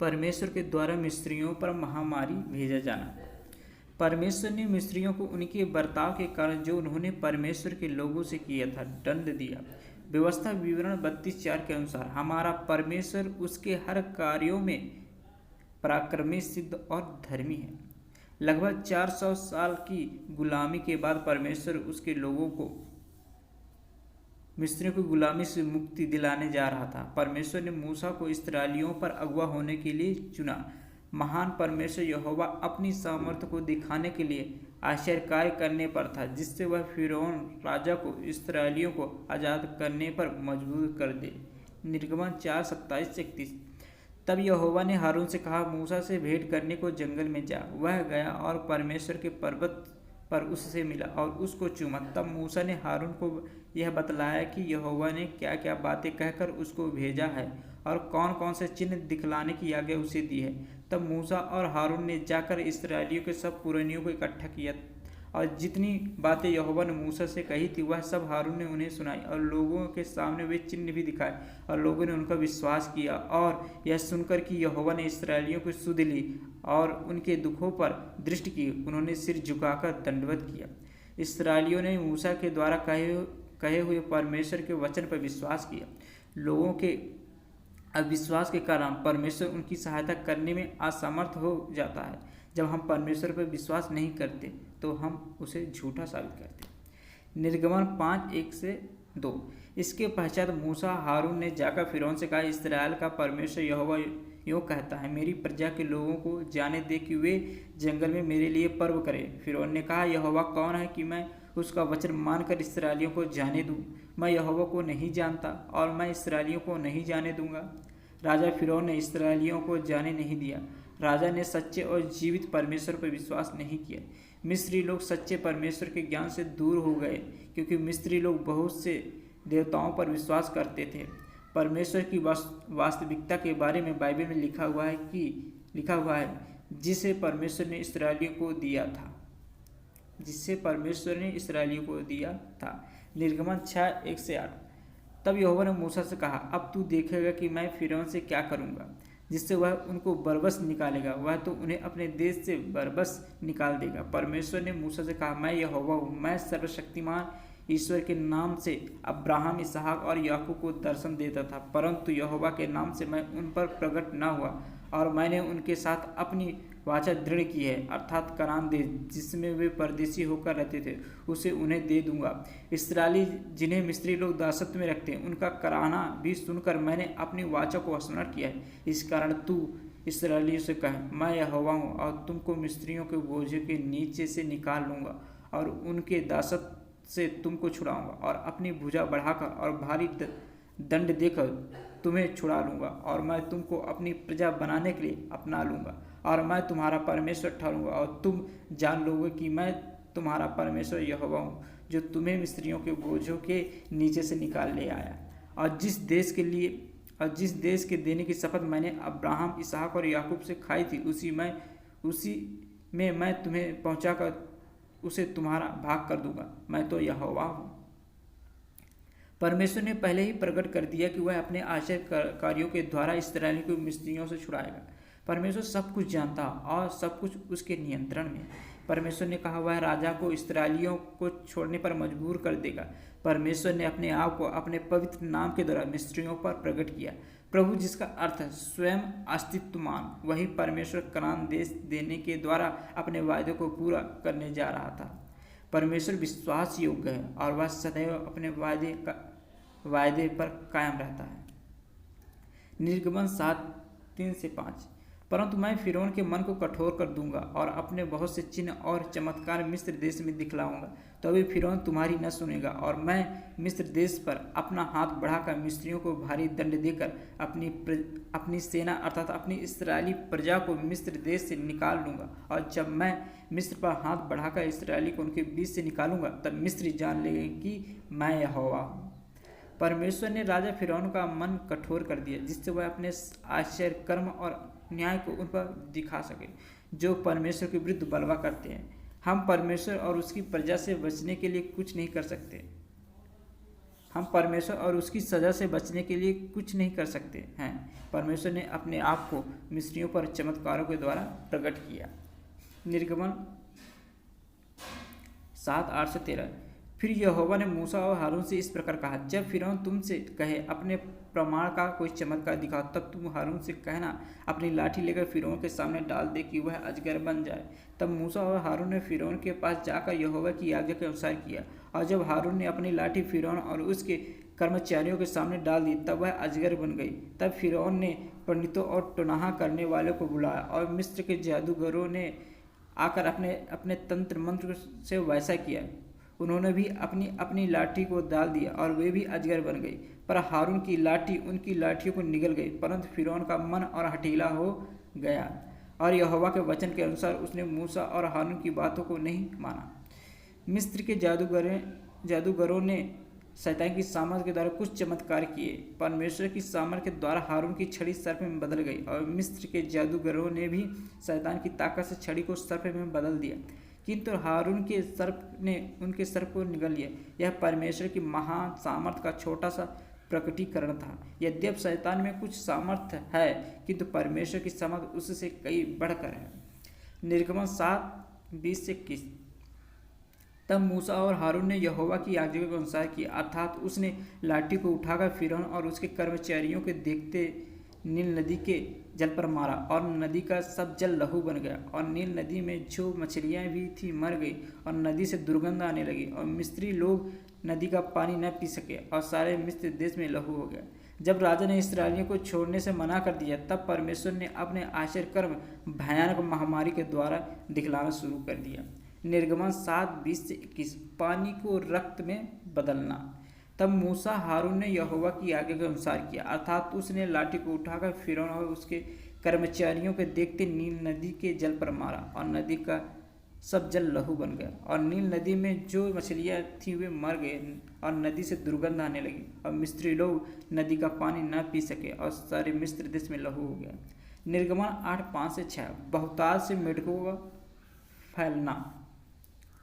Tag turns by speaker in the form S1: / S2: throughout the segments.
S1: परमेश्वर के द्वारा मिस्रियों पर महामारी भेजा जाना। परमेश्वर ने मिस्रियों को उनके बर्ताव के कारण जो उन्होंने परमेश्वर के लोगों से किया था दंड दिया। व्यवस्था विवरण 32:4 के अनुसार हमारा परमेश्वर उसके हर कार्यों में पराक्रमी, सिद्ध और धर्मी है। लगभग 400 साल की गुलामी के बाद परमेश्वर उसके लोगों को मिस्रियों की गुलामी से मुक्ति दिलाने जा रहा था। परमेश्वर ने मूसा को इस्राएलियों पर अगुवा होने के लिए चुना। महान परमेश्वर यहोवा अपनी सामर्थ्य को दिखाने के लिए आश्चर्य कार्य करने पर था, जिससे वह फिरौन राजा को इस्राएलियों को आज़ाद करने पर मजबूर कर दे। निर्गमन 4:27-31। तब यहोवा ने हारून से कहा, मूसा से भेंट करने को जंगल में जा। वह गया और परमेश्वर के पर्वत पर उससे मिला और उसको चूमा। तब मूसा ने हारून को यह बतलाया कि यहोवा ने क्या क्या बातें कहकर उसको भेजा है और कौन कौन से चिन्ह दिखलाने की आज्ञा उसे दी है। तब मूसा और हारून ने जाकर इस्राएलियों के सब पुरनियों को इकट्ठा किया और जितनी बातें यहोवा ने मूसा से कही थी वह सब हारून ने उन्हें सुनाई और लोगों के सामने वे चिन्ह भी दिखाए और लोगों ने उनका विश्वास किया। और यह सुनकर कि यहोवा ने इस्राएलियों को सुध ली और उनके दुखों पर दृष्टि की, उन्होंने सिर झुकाकर दंडवत किया। इस्राएलियों ने मूसा के द्वारा कहे हुए परमेश्वर के वचन पर विश्वास किया। लोगों के अविश्वास के कारण परमेश्वर उनकी सहायता करने में असमर्थ हो जाता है। जब हम परमेश्वर पर विश्वास नहीं करते तो हम उसे झूठा साबित करते। निर्गमन 5:1-2। इसके पश्चात मूसा हारून ने जाकर फिरौन से कहा, इस्राएल का परमेश्वर यहोवा यूँ कहता है, मेरी प्रजा के लोगों को जाने दे कि वे जंगल में मेरे लिए पर्व करें। फिरौन ने कहा, यहोवा कौन है कि मैं उसका वचन मानकर इस्राएलियों को जाने दूँ? मैं यहोवा को नहीं जानता और मैं इस्राएलियों को नहीं जाने दूंगा। राजा फिरौन ने इस्राएलियों को जाने नहीं दिया। राजा ने सच्चे और जीवित परमेश्वर पर विश्वास नहीं किया। मिस्री लोग सच्चे परमेश्वर के ज्ञान से दूर हो गए क्योंकि मिस्री लोग बहुत से देवताओं पर विश्वास करते थे। परमेश्वर की वास्तविकता के बारे में बाइबल में लिखा हुआ है जिसे परमेश्वर ने इस्राएलियों को दिया था। निर्गमन 6:1-8। तब यहोवा ने मूसा से कहा, अब तू देखेगा कि मैं फिरौन से क्या करूंगा, जिससे वह उनको बरबस निकालेगा। वह तो उन्हें अपने देश से बरबस निकाल देगा। परमेश्वर ने मूसा से कहा, मैं यहोवा हूँ, मैं सर्वशक्तिमान ईश्वर के नाम से अब्राहम, इसहाक और याकूब को दर्शन देता था, परंतु यहोवा के नाम से मैं उन पर प्रकट न हुआ और मैंने उनके साथ अपनी वाचा दृढ़ की है, अर्थात कनान देश जिसमें वे परदेशी होकर रहते थे उसे उन्हें दे दूंगा। इस्राएली जिन्हें मिस्री लोग दासत्व में रखते हैं उनका कराहना भी सुनकर मैंने अपनी वाचा को स्मरण किया है। इस कारण तू इस्राएलियों से कह, मैं यहोवा हूँ और तुमको मिस्रियों के बोझे के नीचे से निकाल लूँगा और उनके दासत्व से तुमको छुड़ाऊंगा और अपनी भुजा बढ़ाकर और भारी दंड देकर तुम्हें छुड़ा लूँगा और मैं तुमको अपनी प्रजा बनाने के लिए अपना लूँगा और मैं तुम्हारा परमेश्वर ठहरूंगा और तुम जान लोगे कि मैं तुम्हारा परमेश्वर यहोवा हूँ, जो तुम्हें मिस्रियों के बोझों के नीचे से निकाल ले आया। और जिस देश के देने की शपथ मैंने अब्राहम, इसहाक और याकूब से खाई थी उसी में मैं तुम्हें पहुँचाकर उसे तुम्हारा भाग कर दूंगा। मैं तो यहोवा हूँ। परमेश्वर ने पहले ही प्रकट कर दिया कि वह अपने आश्चर्य कार्यों के द्वारा इस्राएलियों को मिस्रियों से छुड़ाएगा। परमेश्वर सब कुछ जानता और सब कुछ उसके नियंत्रण में। परमेश्वर ने कहा वह राजा को इस्राएलियों को छोड़ने पर मजबूर कर देगा। परमेश्वर ने अपने आप को अपने पवित्र नाम के द्वारा मिस्रियों पर प्रकट किया। प्रभु, जिसका अर्थ है स्वयं अस्तित्वमान, वही परमेश्वर कनान देश देने के द्वारा अपने वायदे को पूरा करने जा रहा था। परमेश्वर विश्वास योग्य है और वह सदैव अपने वायदे पर कायम रहता है। निर्गमन 7:3-5। परंतु मैं फिरौन के मन को कठोर कर दूंगा और अपने बहुत से चिन्ह और चमत्कार मिस्र देश में दिखलाऊंगा, तो अभी फिरौन तुम्हारी न सुनेगा और मैं मिस्र देश पर अपना हाथ बढ़ाकर मिस्रियों को भारी दंड देकर अपनी सेना अर्थात अपनी इस्राएली प्रजा को मिस्र देश से निकाल लूँगा। और जब मैं मिस्र पर हाथ बढ़ाकर इस्राएली को उनके बीच से निकालूंगा तब मिस्री जान लेंगे कि मैं यहोवा हूँ। परमेश्वर ने राजा फिरौन का मन कठोर कर दिया जिससे वह अपने आश्चर्य कर्म और न्याय को उन पर दिखा सके जो परमेश्वर के विरुद्ध बलवा करते हैं। हम परमेश्वर और उसकी प्रजा से बचने के लिए कुछ नहीं कर सकते। हम परमेश्वर और उसकी सज़ा से बचने के लिए कुछ नहीं कर सकते हैं। परमेश्वर ने अपने आप को मिस्रियों पर चमत्कारों के द्वारा प्रकट किया। निर्गमन 7:8-13। फिर यहोवा ने मूसा और हारून से इस प्रकार कहा, जब फिरौन तुमसे कहे अपने प्रमाण का कोई चमत्कार दिखाओ, तब तुम हारून से कहना, अपनी लाठी लेकर फिरौन के सामने डाल दे कि वह अजगर बन जाए। तब मूसा और हारून ने फिरौन के पास जाकर यहोवा की आज्ञा के अनुसार किया, और जब हारून ने अपनी लाठी फिरौन और उसके कर्मचारियों के सामने डाल दी, तब वह अजगर बन गई। तब फिरौन ने पंडितों और टोनाहा करने वालों को बुलाया, और मिस्र के जादूगरों ने आकर अपने अपने तंत्र मंत्र से वैसा किया। उन्होंने भी अपनी अपनी लाठी को डाल दिया और वे भी अजगर बन गई। पर हारून की लाठी उनकी लाठियों को निगल गई, परंतु फिरौन का मन और हठीला हो गया, और यहोवा के वचन के अनुसार उसने मूसा और हारून की बातों को नहीं माना। मिस्र के जादूगरों ने शैतान की सामर्थ के द्वारा कुछ चमत्कार किए। परमेश्वर की सामर्थ के द्वारा हारून की छड़ी सर्प में बदल गई, और मिस्र के जादूगरों ने भी शैतान की ताकत से छड़ी को सर्प में बदल दिया, किंतु हारून के सर्प ने उनके सर्प को निगल लिया। यह परमेश्वर की महान सामर्थ का छोटा सा प्रकटीकरण था। यद्यपि शैतान में कुछ सामर्थ्य है, किंतु परमेश्वर की सामर्थ उससे कई बढ़कर है। निर्गमन 7:20-21। तब मूसा और हारून ने यहोवा की आज्ञा के अनुसार किया, अर्थात उसने लाठी को उठाकर फिरौन और उसके कर्मचारियों के देखते नील नदी के जल पर मारा, और नदी का सब जल लहू बन गया, और नील नदी में जो मछलियां भी थी मर गई, और नदी से दुर्गंध आने लगी, और मिस्री लोग नदी का पानी न पी सके, और सारे मिस्र देश में लहू हो गया। जब राजा ने इस्राएलियों को छोड़ने से मना कर दिया, तब परमेश्वर ने अपने आश्चर्य कर्म भयानक महामारी के द्वारा दिखलाना शुरू कर दिया। निर्गमन 7:20-21। पानी को रक्त में बदलना। तब मूसा हारून ने यहोवा की आज्ञा के अनुसार किया, अर्थात उसने लाठी को उठाकर फिरौन और उसके कर्मचारियों के देखते नील नदी के जल पर मारा, और नदी का सब जल लहू बन गया, और नील नदी में जो मछलियां थीं वे मर गए, और नदी से दुर्गंध आने लगी, और मिस्री लोग नदी का पानी न पी सके, और सारे मिस्र देश में लहू हो गया। निर्गमन 8:5-6। बहुतायत से मेढकों का फैलना।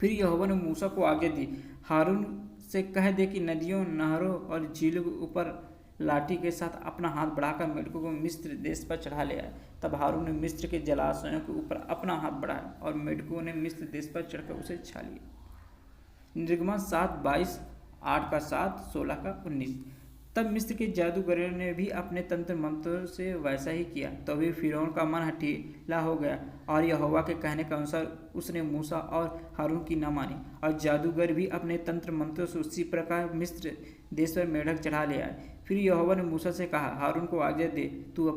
S1: फिर यहोवा ने मूसा को आज्ञा दी, हारून से कह दे कि नदियों, नहरों और झीलों के ऊपर लाठी के साथ अपना हाथ बढ़ाकर मेढकों को मिस्र देश पर चढ़ा ले आए। तब हारून ने मिस्र के जलाशयों के ऊपर अपना हाथ बढ़ाया, और मेढकों ने मिस्र देश पर चढ़कर उसे छा लिया। निर्गमन 7:22, 8:7, 16:19। तब मिस्र के जादूगरों ने भी अपने तंत्र मंत्रों से वैसा ही किया, तो भी फिरौन का मन हठीला हो गया, और यहोवा के कहने के अनुसार उसने मूसा और हारून की न मानी, और जादूगर भी अपने तंत्र मंत्रों से उसी प्रकार मिस्र देश पर मेढक चढ़ा ले आए। फिर यहोवा ने मूसा से कहा, हारून को आज्ञा दे, तू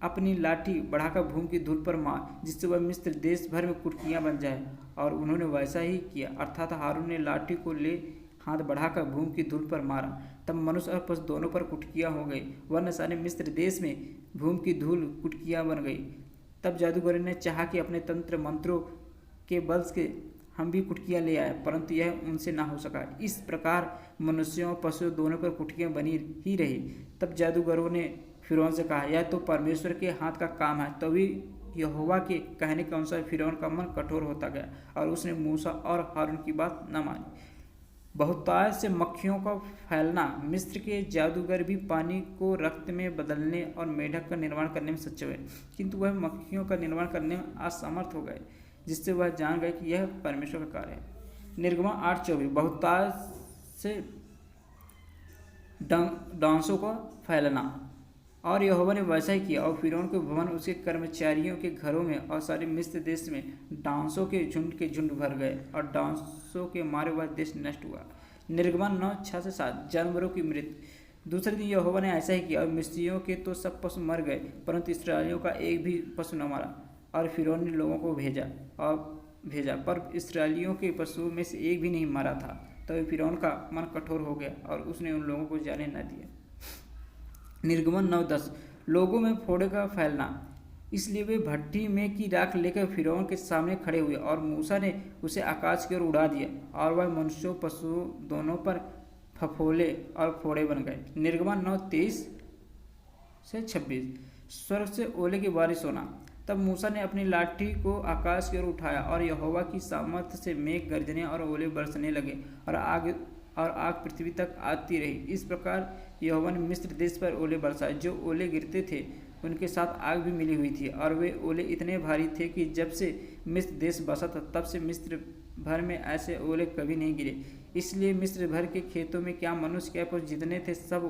S1: अपनी लाठी बढ़ाकर भूमि की धूल पर मार, जिससे वह मिस्र देश भर में कुटकियाँ बन जाए। और उन्होंने वैसा ही किया, अर्थात हारून ने लाठी को ले हाथ बढ़ाकर भूमि की धूल पर मारा। तब मनुष्य और पशु दोनों पर कुटकियाँ हो गई, वरन सारे मिस्र देश में भूमि की धूल कुटकियाँ बन गई। तब जादूगर ने चाहा कि अपने तंत्र मंत्रों के बल से हम भी कुटकियाँ ले आए, परंतु यह उनसे ना हो सका। इस प्रकार मनुष्यों और पशुओं दोनों पर कुटकियाँ बनी ही रही। तब जादूगरों ने फिरौन से कहा, यह तो परमेश्वर के हाथ का काम है। तभी यहोवा के कहने के अनुसार फिरौन का मन कठोर होता गया, और उसने मूसा और हारून की बात न मानी। बहुतायत से मक्खियों का फैलना। मिस्र के जादूगर भी पानी को रक्त में बदलने और मेढक का निर्माण करने में सक्षम हुए, किंतु वह मक्खियों का निर्माण करने में असमर्थ हो गए, जिससे वह जान गए कि यह परमेश्वर का कार्य है। निर्गमन 8:24। बहुतायत से डांसों का फैलना। और यहोवा ने वैसा ही किया, और फिरौन के भवन, उसके कर्मचारियों के घरों में और सारे मिस्र देश में डांसों के झुंड भर गए, और डांसों के मारे वह देश नष्ट हुआ। निर्गमन 9:6-7। जानवरों की मृत्यु। दूसरे दिन यहोवा ने ऐसा ही किया, और मिस्रियों के तो सब पशु मर गए, परंतु इस्राएलियों का एक भी पशु न मरा। और फिरौन ने लोगों को भेजा, पर इस्राएलियों के पशुओं में से एक भी नहीं मरा था। तब फिरौन का मन कठोर हो गया, और उसने उन लोगों को जाने न दिया। निर्गमन 9:10। लोगों में फोड़े का फैलना। इसलिए वे भट्ठी में की राख लेकर फिरौन के सामने खड़े हुए, और मूसा ने उसे आकाश की ओर उड़ा दिया, और वह मनुष्यों पशुओं दोनों पर फफोले और फोड़े बन गए। निर्गमन 9:23-26। स्वर्ग से ओले की बारिश होना। तब मूसा ने अपनी लाठी को आकाश की ओर उठाया, और यहोवा की सामर्थ से मेघ गर्जने और ओले बरसने लगे, और आग और आग पृथ्वी तक आती रही। इस प्रकार यहोवा ने मिस्र देश पर ओले बरसाए। जो ओले गिरते थे उनके साथ आग भी मिली हुई थी, और वे ओले इतने भारी थे कि जब से मिस्र देश बसा था तब से मिस्र भर में ऐसे ओले कभी नहीं गिरे। इसलिए मिस्र भर के खेतों में क्या मनुष्य क्या पशु जितने थे सब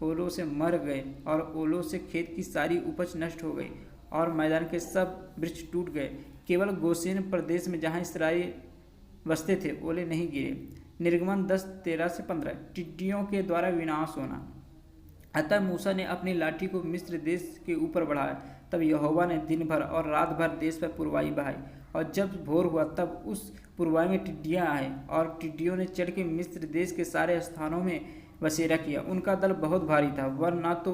S1: ओलों से मर गए, और ओलों से खेत की सारी उपज नष्ट हो गई, और मैदान के सब वृक्ष टूट गए। केवल गोशेन प्रदेश में जहाँ इसराइल बसते थे ओले नहीं गिरे। निर्गमन 10:13-15। टिड्डियों के द्वारा विनाश होना। अतः मूसा ने अपनी लाठी को मिस्र देश के ऊपर बढ़ाया। तब यहोवा ने दिन भर और रात भर देश पर पुरवाई बहाई, और जब भोर हुआ तब उस पुरवाई में टिड्डियाँ आए, और टिड्डियों ने चढ़ के मिस्र देश के सारे स्थानों में बसेरा किया। उनका दल बहुत भारी था, वह न तो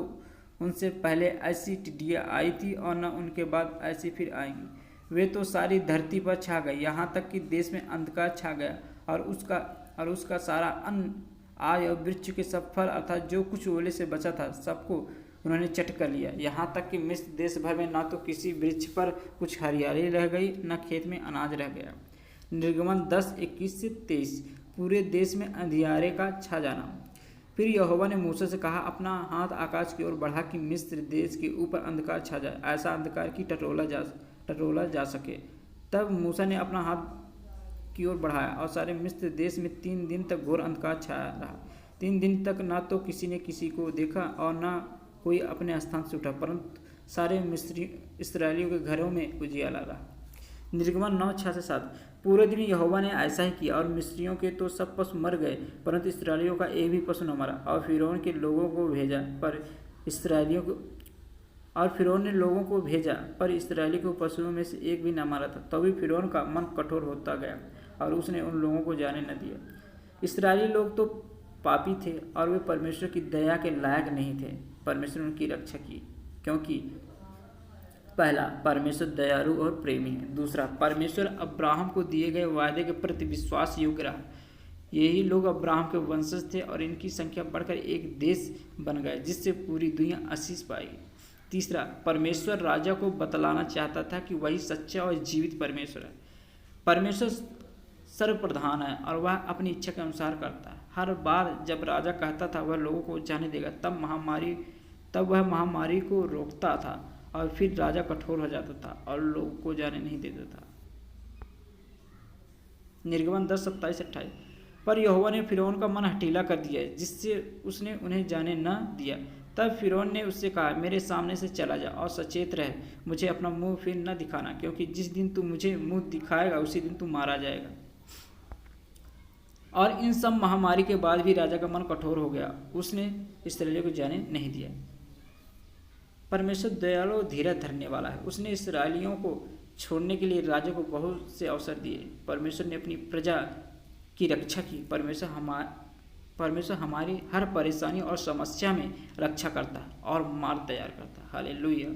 S1: उनसे पहले ऐसी टिड्डियाँ आई थी और न उनके बाद ऐसी फिर आएंगी। वे तो सारी धरती पर छा गए, यहाँ तक कि देश में अंधकार छा गया, और उसका सारा अन्न आय और वृक्ष के सब फल अर्थात जो कुछ ओले से बचा था सबको उन्होंने चट कर लिया। यहाँ तक कि मिस्र देश भर में न तो किसी वृक्ष पर कुछ हरियाली रह गई, न खेत में अनाज रह गया। निर्गमन 10:21-23। पूरे देश में अंधियारे का छा जाना। फिर यहोवा ने मूसा से कहा, अपना हाथ आकाश की ओर बढ़ा कि मिस्र देश के ऊपर अंधकार छा जाए, ऐसा अंधकार की टटोला जा सके। तब मूसा ने अपना हाथ की ओर बढ़ाया, और सारे मिस्र देश में 3 दिन तक घोर अंधकार छाया रहा। 3 दिन तक न तो किसी ने किसी को देखा और न कोई अपने स्थान से उठा, परंतु सारे इस्राएलियों के घरों में उजियाला रहा। निर्गमन 9:6-7। पूरे दिन यहोवा ने ऐसा ही किया, और मिस्रियों के तो सब पशु मर गए, परंतु इस्राएलियों का एक भी पशु न मरा। और फिरौन ने लोगों को भेजा, पर इस्राएली को पशुओं में से एक भी न मारा था। तभी फिरौन का मन कठोर होता गया, और उसने उन लोगों को जाने न दिया। इस्राएली लोग तो पापी थे, और वे परमेश्वर की दया के लायक नहीं थे। परमेश्वर उनकी रक्षा की, क्योंकि पहला, परमेश्वर दयालु और प्रेमी है। दूसरा, परमेश्वर अब्राहम को दिए गए वायदे के प्रति विश्वास योग्य रहा। यही लोग अब्राहम के वंशज थे, और इनकी संख्या बढ़कर एक देश बन गए, जिससे पूरी दुनिया आशीष पाएगी। तीसरा, परमेश्वर राजा को बतलाना चाहता था कि वही सच्चा और जीवित परमेश्वर है। परमेश्वर सर्वप्रधान है, और वह अपनी इच्छा के अनुसार करता है। हर बार जब राजा कहता था वह लोगों को जाने देगा, तब वह महामारी को रोकता था, और फिर राजा कठोर हो जाता था और लोगों को जाने नहीं देता था। निर्गमन 10:27-28। पर यहोवा ने फिरौन का मन हठीला कर दिया, जिससे उसने उन्हें जाने न दिया। तब फिरौन ने उससे कहा, मेरे सामने से चला जा और सचेत रह, मुझे अपना मुंह फिर न दिखाना, क्योंकि जिस दिन तू मुझे मुंह दिखाएगा उसी दिन तू मारा जाएगा। और इन सब महामारी के बाद भी राजा का मन कठोर हो गया, उसने इस्राएलियों को जाने नहीं दिया। परमेश्वर दयालु और धीरज धरने वाला है। उसने इस्राएलियों को छोड़ने के लिए राजा को बहुत से अवसर दिए। परमेश्वर ने अपनी प्रजा की रक्षा की। परमेश्वर हमारी हर परेशानी और समस्या में रक्षा करता है और मार्ग तैयार करता है। हालेलुया।